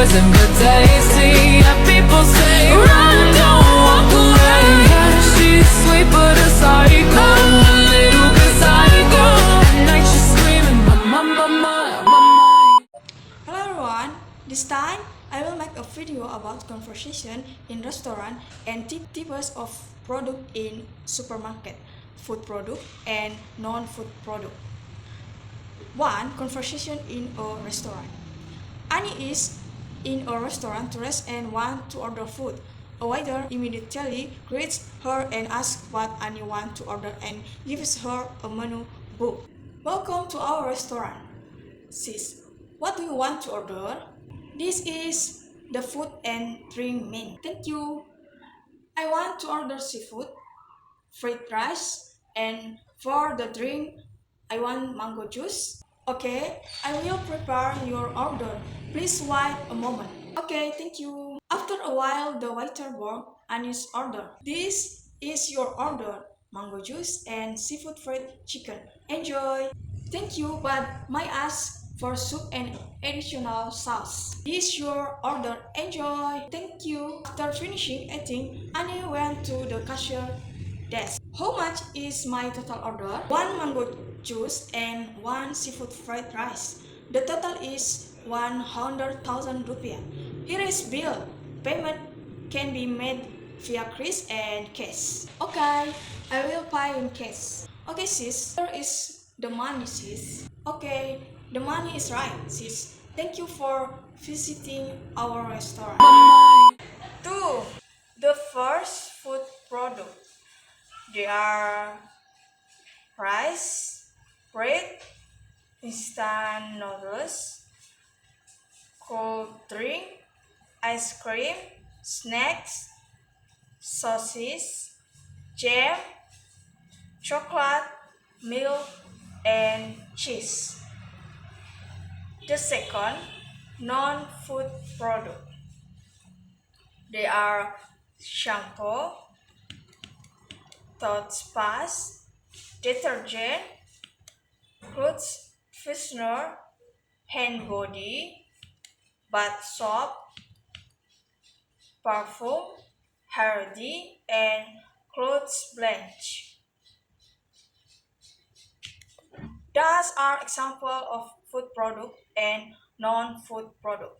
poison but tasty. Yeah, people say run, don't walk away. She's sweet but a psycho, a little bit psycho. At night she's screaming, my. Hello everyone, this time I will make a video about conversation in restaurant and types of product in supermarket, food product and non-food product. 1. Conversation in a restaurant. Annie is in a restaurant tourist and want to order food. A waiter immediately greets her and asks what Annie wants to order and gives her a menu book. Welcome to our restaurant. Sis, what do you want to order? This is the food and drink menu. Thank you. I want to order seafood, fried rice, and for the drink, I want mango juice. Okay, I will prepare your order. Please wait a moment. Okay, thank you. After a while, the waiter brought Annie's order. This is your order, mango juice and seafood fried chicken. Enjoy. Thank you, but may I ask for soup and additional sauce. This is your order. Enjoy. Thank you. After finishing eating, Annie went to the cashier desk. How much is my total order? 1 mango juice and 1 seafood fried rice. The total is 100,000 rupiah. Here is bill. Payment can be made via cash and cash. Okay, I will pay in cash. Okay, sis. Here is the money, sis. Okay, the money is right, sis. Thank you for visiting our restaurant. 2. The first food product. They are rice, bread, instant noodles, cold drink, ice cream, snacks, sausage, jam, chocolate, milk, and cheese. The second, non-food product. They are shampoo, toothpaste, detergent, clothes freshener, hand body, bath soap, perfume, hardy, and clothes blanch. Those are examples of food product and non-food product.